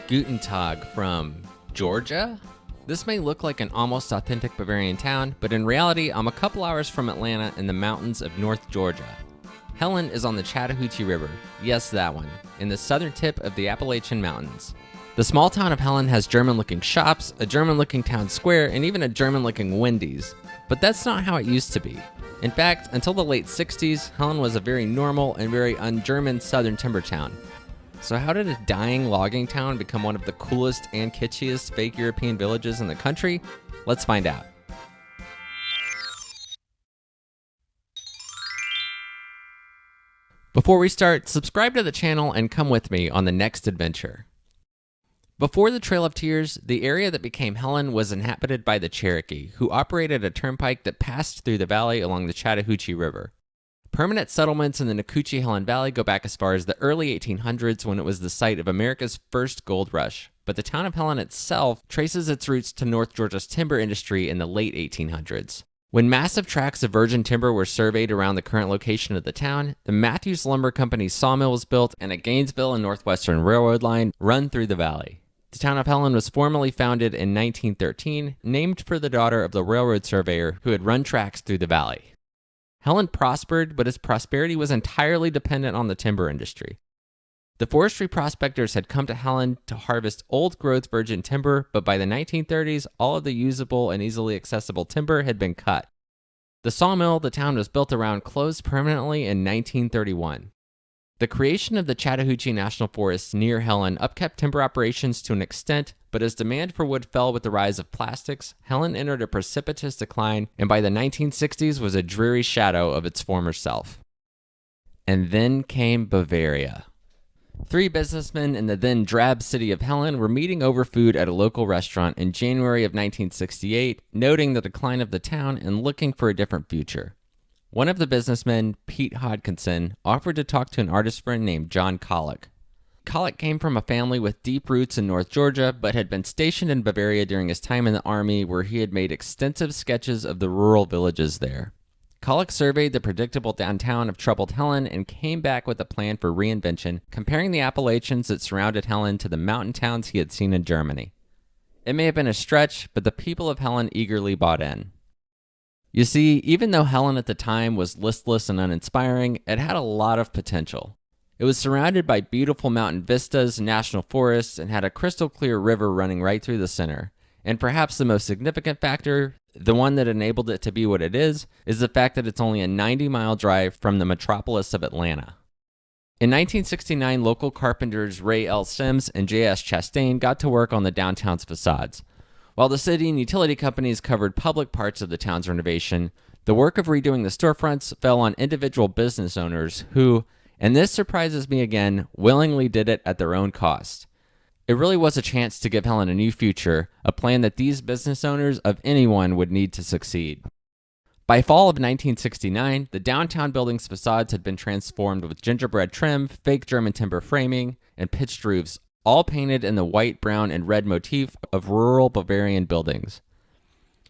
Guten Tag from Georgia? This may look like an almost authentic Bavarian town, but in reality, I'm a couple hours from Atlanta in the mountains of North Georgia. Helen is on the Chattahoochee River, yes that one, in the southern tip of the Appalachian Mountains. The small town of Helen has German-looking shops, a German-looking town square, and even a German-looking Wendy's. But that's not how it used to be. In fact, until the late 60s, Helen was a very normal and very un-German southern timber town. So how did a dying logging town become one of the coolest and kitschiest fake European villages in the country? Let's find out. Before we start, subscribe to the channel and come with me on the next adventure. Before the Trail of Tears, the area that became Helen was inhabited by the Cherokee, who operated a turnpike that passed through the valley along the Chattahoochee River. Permanent settlements in the Nacoochee-Helen Valley go back as far as the early 1800s when it was the site of America's first gold rush, but the town of Helen itself traces its roots to North Georgia's timber industry in the late 1800s. When massive tracts of virgin timber were surveyed around the current location of the town, the Matthews Lumber Company's sawmill was built and a Gainesville and Northwestern Railroad line run through the valley. The town of Helen was formally founded in 1913, named for the daughter of the railroad surveyor who had run tracks through the valley. Helen prospered, but its prosperity was entirely dependent on the timber industry. The forestry prospectors had come to Helen to harvest old-growth virgin timber, but by the 1930s, all of the usable and easily accessible timber had been cut. The sawmill the town was built around closed permanently in 1931. The creation of the Chattahoochee National Forests near Helen upkept timber operations to an extent, but as demand for wood fell with the rise of plastics, Helen entered a precipitous decline and by the 1960s was a dreary shadow of its former self. And then came Bavaria. Three businessmen in the then drab city of Helen were meeting over food at a local restaurant in January of 1968, noting the decline of the town and looking for a different future. One of the businessmen, Pete Hodkinson, offered to talk to an artist friend named John Collick. Collick came from a family with deep roots in North Georgia, but had been stationed in Bavaria during his time in the army, where he had made extensive sketches of the rural villages there. Collick surveyed the predictable downtown of troubled Helen and came back with a plan for reinvention, comparing the Appalachians that surrounded Helen to the mountain towns he had seen in Germany. It may have been a stretch, but the people of Helen eagerly bought in. You see, even though Helen at the time was listless and uninspiring, it had a lot of potential. It was surrounded by beautiful mountain vistas, national forests, and had a crystal clear river running right through the center. And perhaps the most significant factor, the one that enabled it to be what it is the fact that it's only a 90-mile drive from the metropolis of Atlanta. In 1969, local carpenters Ray L. Sims and J.S. Chastain got to work on the downtown's facades. While the city and utility companies covered public parts of the town's renovation, the work of redoing the storefronts fell on individual business owners who, and this surprises me again, willingly did it at their own cost. It really was a chance to give Helen a new future, a plan that these business owners of anyone would need to succeed. By fall of 1969, the downtown building's facades had been transformed with gingerbread trim, fake German timber framing, and pitched roofs, all painted in the white, brown, and red motif of rural Bavarian buildings.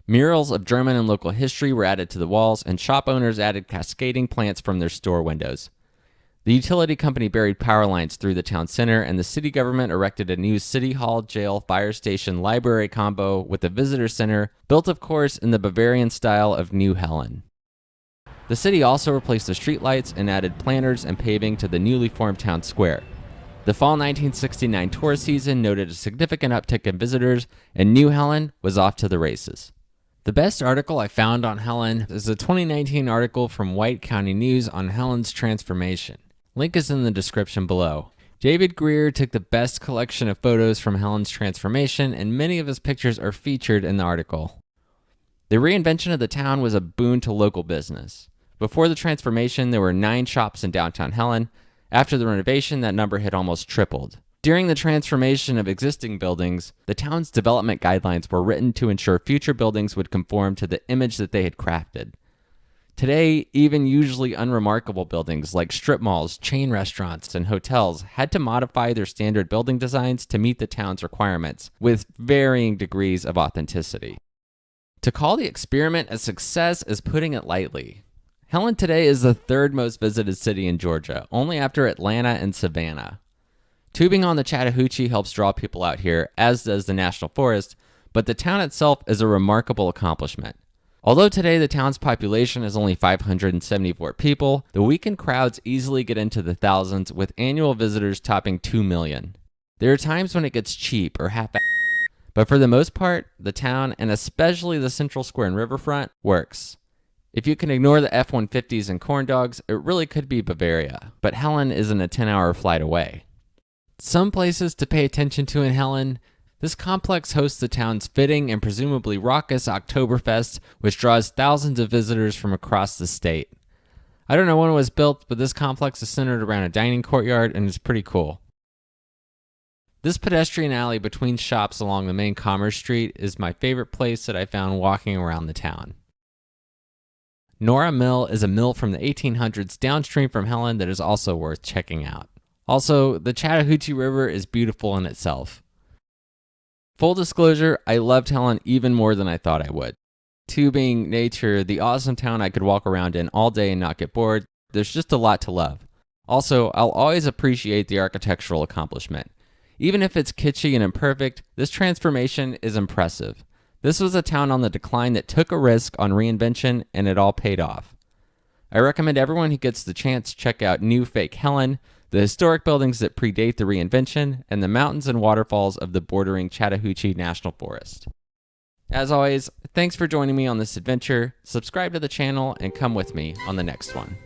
Murals of German and local history were added to the walls, and shop owners added cascading plants from their store windows. The utility company buried power lines through the town center, and the city government erected a new city hall, jail, fire station, library combo with a visitor center, built of course in the Bavarian style of New Helen. The city also replaced the streetlights and added planters and paving to the newly formed town square. The fall 1969 tourist season noted a significant uptick in visitors, and New Helen was off to the races. The best article I found on Helen is a 2019 article from White County News on Helen's transformation. Link is in the description below. David Greer took the best collection of photos from Helen's transformation, and many of his pictures are featured in the article. The reinvention of the town was a boon to local business. Before the transformation, there were 9 shops in downtown Helen. After the renovation, that number had almost tripled. During the transformation of existing buildings, the town's development guidelines were written to ensure future buildings would conform to the image that they had crafted. Today, even usually unremarkable buildings like strip malls, chain restaurants, and hotels had to modify their standard building designs to meet the town's requirements, with varying degrees of authenticity. To call the experiment a success is putting it lightly. Helen today is the third most visited city in Georgia, only after Atlanta and Savannah. Tubing on the Chattahoochee helps draw people out here, as does the National Forest, but the town itself is a remarkable accomplishment. Although today the town's population is only 574 people, the weekend crowds easily get into the thousands, with annual visitors topping 2 million. There are times when it gets cheap or half-assed, but for the most part, the town, and especially the Central Square and Riverfront, works. If you can ignore the F-150s and corn dogs, it really could be Bavaria, but Helen isn't a 10-hour flight away. Some places to pay attention to in Helen: this complex hosts the town's fitting and presumably raucous Oktoberfest, which draws thousands of visitors from across the state. I don't know when it was built, but this complex is centered around a dining courtyard and is pretty cool. This pedestrian alley between shops along the main Commerce Street is my favorite place that I found walking around the town. Nora Mill is a mill from the 1800s downstream from Helen that is also worth checking out. Also, the Chattahoochee River is beautiful in itself. Full disclosure, I loved Helen even more than I thought I would. Tubing, nature, the awesome town I could walk around in all day and not get bored, there's just a lot to love. Also, I'll always appreciate the architectural accomplishment. Even if it's kitschy and imperfect, this transformation is impressive. This was a town on the decline that took a risk on reinvention, and it all paid off. I recommend everyone who gets the chance check out New Fake Helen, the historic buildings that predate the reinvention, and the mountains and waterfalls of the bordering Chattahoochee National Forest. As always, thanks for joining me on this adventure. Subscribe to the channel and come with me on the next one.